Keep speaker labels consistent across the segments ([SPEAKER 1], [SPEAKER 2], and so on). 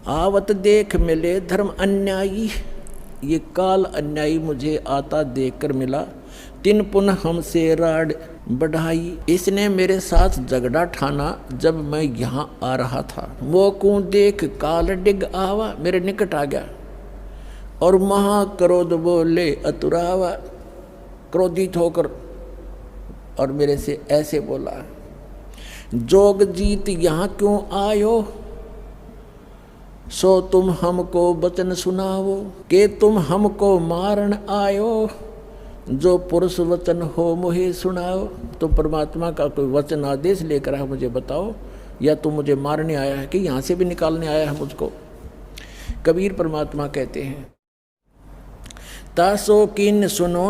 [SPEAKER 1] आवत देख मिले धर्म अन्यायी, ये काल अन्यायी मुझे आता देखकर मिला। तिन पुनः हमसे राड बढ़ाई, इसने मेरे साथ झगड़ा ठाना जब मैं यहाँ आ रहा था। वो को देख काल डिग आवा, मेरे निकट आ गया और महाक्रोध बोले अतुरावा, क्रोधित होकर और मेरे से ऐसे बोला, जोग जीत यहाँ क्यों आयो, सो तुम हमको वचन सुनाओ, के तुम हमको मारन आयो, जो पुरुष वचन हो मुझे सुनाओ। तो परमात्मा का कोई वचन आदेश लेकर है मुझे बताओ, या तुम मुझे मारने आया है कि यहाँ से भी निकालने आया है मुझको। कबीर परमात्मा कहते हैं, तासो किन सुनो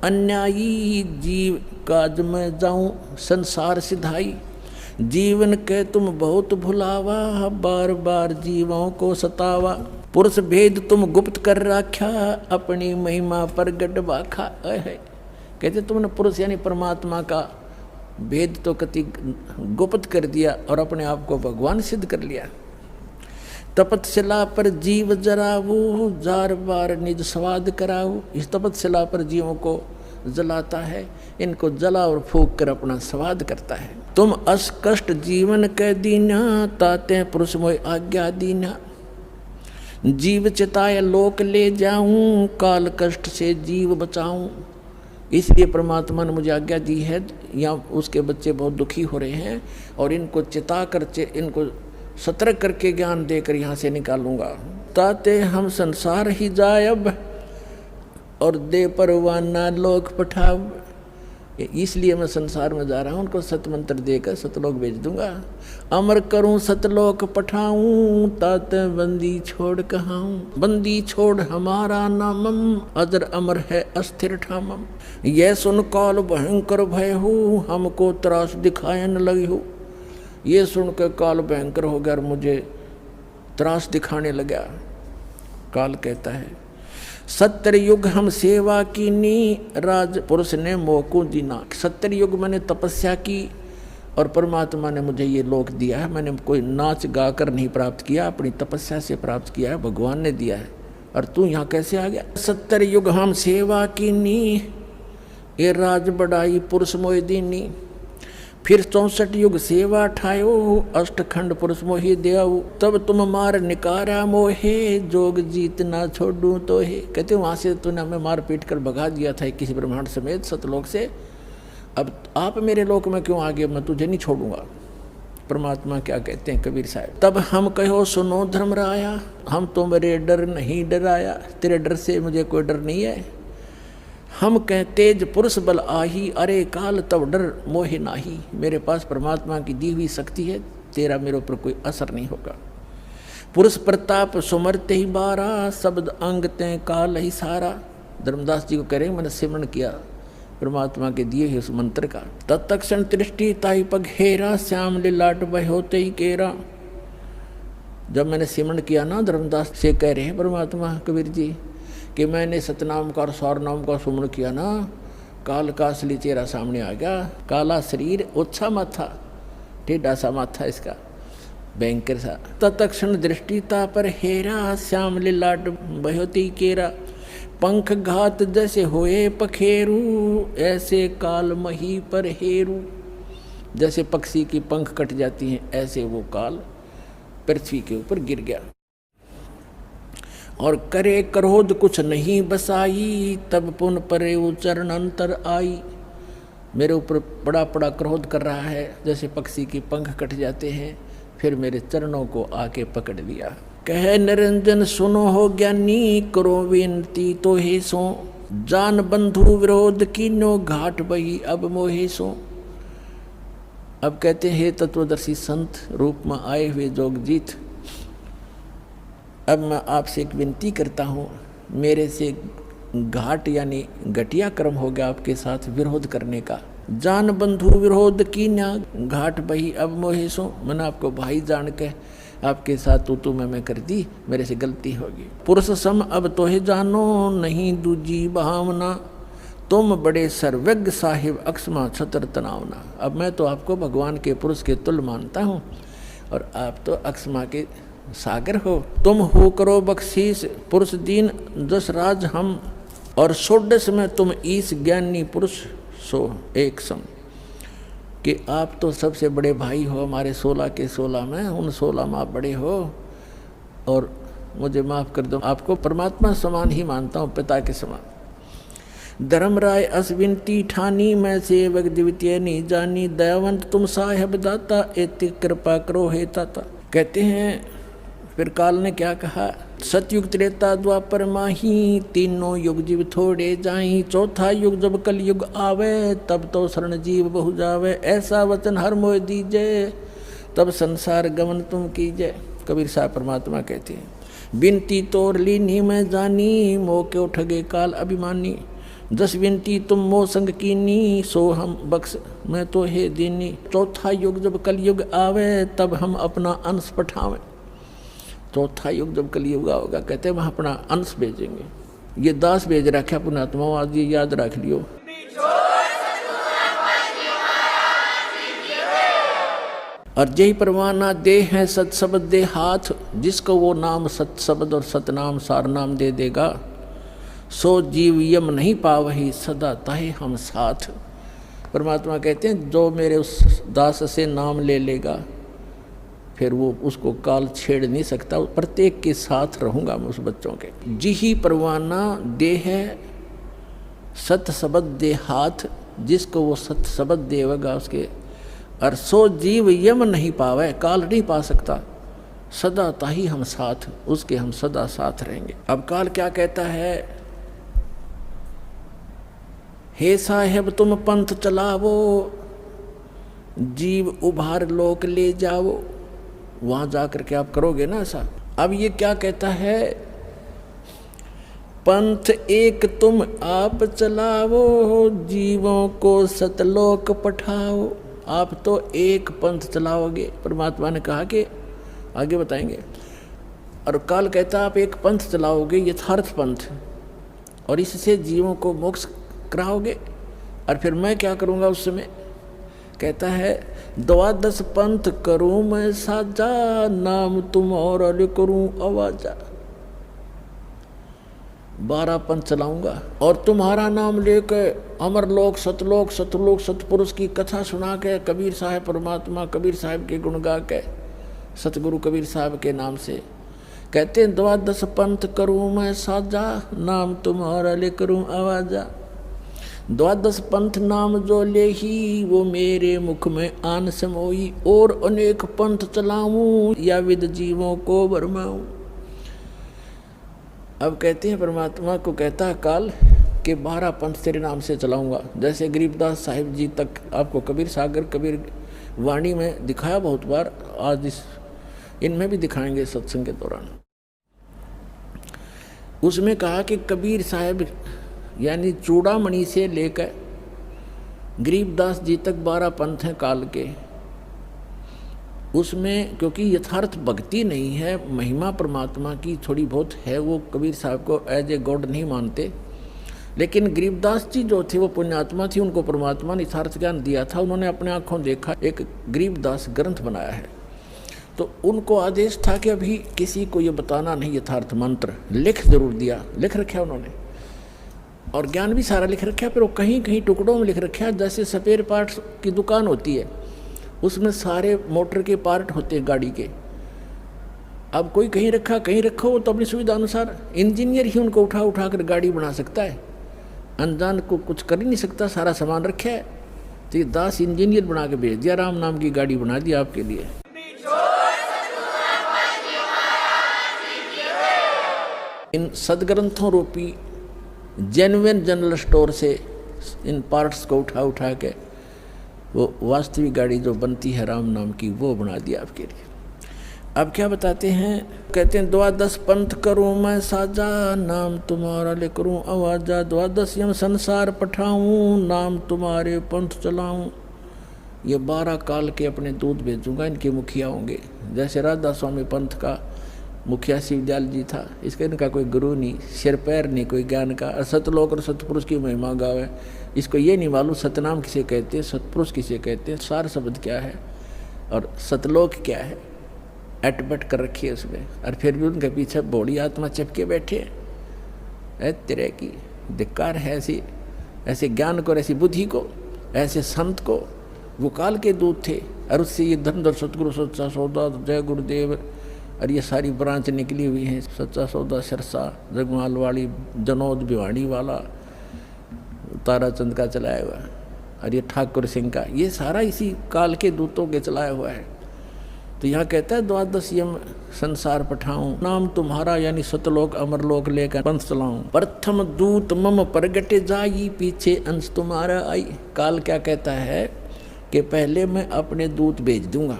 [SPEAKER 1] अन्यायी, जीव काज में जाऊं संसार सिधाई। जीवन के तुम बहुत भुलावा, बार बार जीवों को सतावा। पुरुष भेद तुम गुप्त कर रखा, अपनी महिमा प्रगट बाखा। कहते तुमने पुरुष यानी परमात्मा का भेद तो कति गुप्त कर दिया और अपने आप को भगवान सिद्ध कर लिया। तपतशिला पर जीव जराऊ, जार बार निज स्वाद कराऊ। इस तपतशिला पर जीवों को जलाता है, इनको जला और फूक कर अपना स्वाद करता है। तुम अस कष्ट जीवन के दीना, ताते पुरुष मोय आज्ञा दीना। जीव चिताए लोक ले जाऊं, काल कष्ट से जीव बचाऊं। इसलिए परमात्मा ने मुझे आज्ञा दी है, यहाँ उसके बच्चे बहुत दुखी हो रहे हैं और इनको चिता कर, इनको सतर्क करके ज्ञान देकर यहाँ से निकालूंगा। ताते हम संसार ही जायब, और दे परवाना लोक पठाव। इसलिए मैं संसार में जा रहा हूँ, उनको सतमंत्र देकर सतलोक भेज दूंगा। अमर करूँ सतलोक पठाऊँ, तात बंदी छोड़ कहाऊँ। बंदी छोड़ हमारा नामम, अजर अमर है अस्थिर ठामम। यह सुन काल भयंकर भय हो, हमको त्रास दिखायन लगी हो। ये सुनकर काल भयंकर हो गया और मुझे त्रास दिखाने लगा। काल कहता है, सत्तर युग हम सेवा कीनी, राज पुरुष ने मोको दीना। 70 युग मैंने तपस्या की और परमात्मा ने मुझे ये लोक दिया है। मैंने कोई नाच गा कर नहीं प्राप्त किया, अपनी तपस्या से प्राप्त किया है, भगवान ने दिया है। और तू यहाँ कैसे आ गया? 70 युग हम सेवा कीनी, ये राज बढ़ाई पुरुष मोह दीनी। फिर 64 युग सेवा ठायो, अष्टखंड पुरुष मोहि देव। तब तुम मार निकारा मोहे, जोग जीत ना छोड़ू तो हे। कहते वहाँ से तूने हमें मार पीट कर भगा दिया था किसी ब्रह्मांड समेत सतलोक से, अब आप मेरे लोक में क्यों आ गए? मैं तुझे नहीं छोड़ूंगा। परमात्मा क्या कहते हैं कबीर साहब, तब हम कहो सुनो धर्मराया, हम तो मेरे डर नहीं डराया। तेरे डर से मुझे कोई डर नहीं है। हम कह तेज पुरुष बल आही, अरे काल तब डर मोहे नाही। मेरे पास परमात्मा की दी हुई शक्ति है, तेरा मेरे ऊपर कोई असर नहीं होगा। पुरुष प्रताप सुमरते ही बारा, शब्द अंग ते काल ही सारा। धर्मदास जी को कह रहे हैं, मैंने सिमरण किया परमात्मा के दिए हुए उस मंत्र का। तत्क्षण दृष्टि ताई पग हेरा, श्याम लाट बह होते ही केरा। जब मैंने सिमरण किया ना, धर्मदास से कह रहे हैं परमात्मा कबीर जी कि मैंने सतनाम का और सौर नाम का सुमरण किया ना, काल का असली चेहरा सामने आ गया। काला शरीर, ओछा माथा, टेढ़ा सा माथा इसका, भयंकर सा। तत्क्षण दृष्टिता पर हेरा, श्याम लाट बहोती केरा। पंख घात जैसे होए पखेरू, ऐसे काल मही पर हेरू। जैसे पक्षी की पंख कट जाती हैं, ऐसे वो काल पृथ्वी के ऊपर गिर गया। और करे क्रोध कुछ नहीं बसाई, तब पुन परे चरण अंतर आई। मेरे ऊपर बड़ा बड़ा क्रोध कर रहा है, जैसे पक्षी की पंख कट जाते हैं, फिर मेरे चरणों को आके पकड़ लिया। कहे निरंजन सुनो हो ज्ञानी, करो विनती तो हे सो। जान बंधु विरोध कीनो, घाट बही अब मोहे सो। अब कहते हैं, हे तत्वदर्शी संत रूप में आए हुए जोगजीत, अब मैं आपसे एक विनती करता हूँ। मेरे से घाट यानी घटिया कर्म हो गया आपके साथ विरोध करने का। जान बंधु विरोध की ना, घाट बही अब मोहे सो। मैंने आपको भाई जान के आपके साथ तू मैं कर दी, मेरे से गलती होगी। पुरुष सम अब तो है जानो, नहीं दूजी भावना। तुम बड़े सर्वज्ञ साहिब, अक्षमा छतर तनावना। अब मैं तो आपको भगवान के पुरुष के तुल्य मानता हूँ और आप तो अक्षमा के सागर हो। तुम हो करो बख्शीस पुरुष दीन जस राज हम, और षोडश में तुम ईश ज्ञानी पुरुष सो एक सम, कि आप तो सबसे बड़े भाई हो हमारे 16 के 16 में, उन 16 में आप बड़े हो, और मुझे माफ़ कर दो, आपको परमात्मा समान ही मानता हूँ, पिता के समान। धर्मराय अश्विनती ठानी मैं सेवक द्वितीय नहीं जानी, दयावंत तुम साहेब दाता एति कृपा करो हे ताता। कहते हैं फिर काल ने क्या कहा, सतयुग त्रेता द्वापर माही, तीनों युग जीव थोड़े जाई, चौथा युग जब कल युग आवे, तब तो शरण जीव बहु जावे, ऐसा वचन हर मोह दीजे, तब संसार गमन तुम कीजे। कबीर साहब परमात्मा कहते हैं, बिनती तोर लीनी मैं जानी, मोह क्यों ठगे काल अभिमानी, जस विनती तुम मोह संग कीनी, सो हम बख्श मैं तो हे दीनी, चौथा युग जब कल युग आवे, तब हम अपना अंश पठावें। चौथा युग जब कलयुग होगा, कहते हैं वहाँ अपना अंश भेजेंगे। ये दास भेज रखा पुण्यात्मा, आज ये याद रख लियो। और जय परवाना दे है सत शब्द दे हाथ, जिसको वो नाम सत शब्द और सतनाम सार नाम दे देगा, सो जीव यम नहीं पावही सदा ताहे हम साथ। परमात्मा कहते हैं जो मेरे उस दास से नाम ले लेगा, फिर वो उसको काल छेड़ नहीं सकता, प्रत्येक के साथ रहूँगा मैं उस बच्चों के। जी ही परवाना दे है सत शब्द दे हाथ, जिसको वो सत शब्द देगा उसके, और सो जीव यम नहीं पावे, काल नहीं पा सकता, सदा ताही हम साथ, उसके हम सदा साथ रहेंगे। अब काल क्या कहता है, हे साहेब तुम पंथ चलावो, जीव उभार लोक ले जाओ, वहां जाकर के आप करोगे ना ऐसा। अब ये क्या कहता है, पंथ एक तुम आप चलाओ, जीवों को सतलोक पठाओ। आप तो एक पंथ चलाओगे, परमात्मा ने कहा कि आगे बताएंगे। और काल कहता आप एक पंथ चलाओगे, यथार्थ पंथ, और इससे जीवों को मोक्ष कराओगे। और फिर मैं क्या करूँगा उस समय, कहता है 12 पंथ करूँ मैं साजा, नाम तुम और अल करूँ आवाजा। 12 पंथ चलाऊंगा और तुम्हारा नाम लेकर अमरलोक सतलोक सतलोक सतपुरुष की कथा सुना के, कबीर साहब परमात्मा कबीर साहब के गुण गा के, सतगुरु कबीर साहब के नाम से कहते हैं 12 पंथ करूँ मैं साजा, नाम तुम्हारा ले करूँ आवाजा। 12 पंथ नाम जो ले ही, वो मेरे मुख में आन समोई, और अनेक पंथ चलाऊं, या विद जीवों को भरमाऊं। अब कहते हैं परमात्मा को कहता है काल कि 12 पंथ तेरे नाम से चलाऊंगा। जैसे गरीबदास साहिब जी तक आपको कबीर सागर कबीर वाणी में दिखाया बहुत बार, आज इनमें भी दिखाएंगे सत्संग के दौरान। उसमें कहा कि कबीर साहब यानी चूड़ामणि से लेकर गरीबदास जी तक 12 पंथ हैं काल के। उसमें क्योंकि यथार्थ भक्ति नहीं है, महिमा परमात्मा की थोड़ी बहुत है, वो कबीर साहब को एज ए गॉड नहीं मानते। लेकिन गरीबदास जी जो थे वो पुण्यात्मा थी, उनको परमात्मा ने यथार्थ ज्ञान दिया था, उन्होंने अपने आँखों देखा, एक गरीबदास ग्रंथ बनाया है। तो उनको आदेश था कि अभी किसी को ये बताना नहीं यथार्थ मंत्र, लिख जरूर दिया, लिख रखा उन्होंने, और ज्ञान भी सारा लिख रखा है। फिर वो कहीं कहीं टुकड़ों में लिख रखा है, जैसे स्पेयर पार्ट्स की दुकान होती है, उसमें सारे मोटर के पार्ट होते हैं गाड़ी के। अब कोई कहीं रखा कहीं रखो, वो तो अपनी सुविधा अनुसार, इंजीनियर ही उनको उठा उठा कर गाड़ी बना सकता है, अनजान को कुछ कर ही नहीं सकता, सारा सामान रखा है। तो ये दास इंजीनियर बना के भेज दिया, राम नाम की गाड़ी बना दी आपके लिए। इन सदग्रंथों रूपी जेन्युइन जनरल स्टोर से इन पार्ट्स को उठा उठा के वो वास्तविक गाड़ी जो बनती है राम नाम की, वो बना दिया आपके लिए। अब क्या बताते हैं, कहते हैं 12 पंथ करूँ मैं साजा, नाम तुम्हारा ले करूँ आवाजा। 12 यम संसार पठाऊँ, नाम तुम्हारे पंथ चलाऊँ। ये 12 काल के अपने दूत भेजूंगा, इनके मुखिया होंगे। जैसे राधा स्वामी पंथ का मुखिया शिवदयाल जी था, इसका इनका कोई गुरु नहीं, सिर पैर नहीं कोई ज्ञान का। सतलोक और सतपुरुष की महिमा गावे, इसको ये नहीं मालूम सतनाम किसे कहते हैं, सतपुरुष किसे कहते हैं, सार शब्द क्या है और सतलोक क्या है। अटपट कर रखी है उसमें, और फिर भी उनके पीछे बड़ी आत्मा चिपके बैठे। तेरे की धिक्कार है ऐसे ज्ञान को, ऐसी बुद्धि को, ऐसे संत को। वो काल के दूत थे, और उससे ये धनधर सतगुरु सच्चा सौदा, जय गुरुदेव, और ये सारी ब्रांच निकली हुई हैं। सच्चा सौदा सिरसा, जगमाल वाली, जनोद भिवाड़ी वाला, ताराचंद का चलाया हुआ, और ये ठाकुर सिंह का, ये सारा इसी काल के दूतों के चलाया हुआ है। तो यहाँ कहता है द्वादश यम संसार पठाऊं, नाम तुम्हारा यानी सतलोक अमरलोक लेकर पंथ चलाऊं। प्रथम दूत मम प्रगटे जाई, पीछे अंश तुम्हारा आई। काल क्या कहता है कि पहले मैं अपने दूत भेज दूंगा,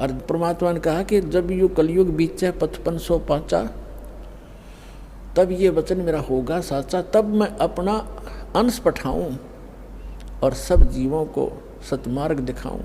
[SPEAKER 1] और परमात्मा ने कहा कि जब यू कलयुग बीचे 5500 पाचा, तब ये वचन मेरा होगा साचा, तब मैं अपना अंश पठाऊं और सब जीवों को सतमार्ग दिखाऊं।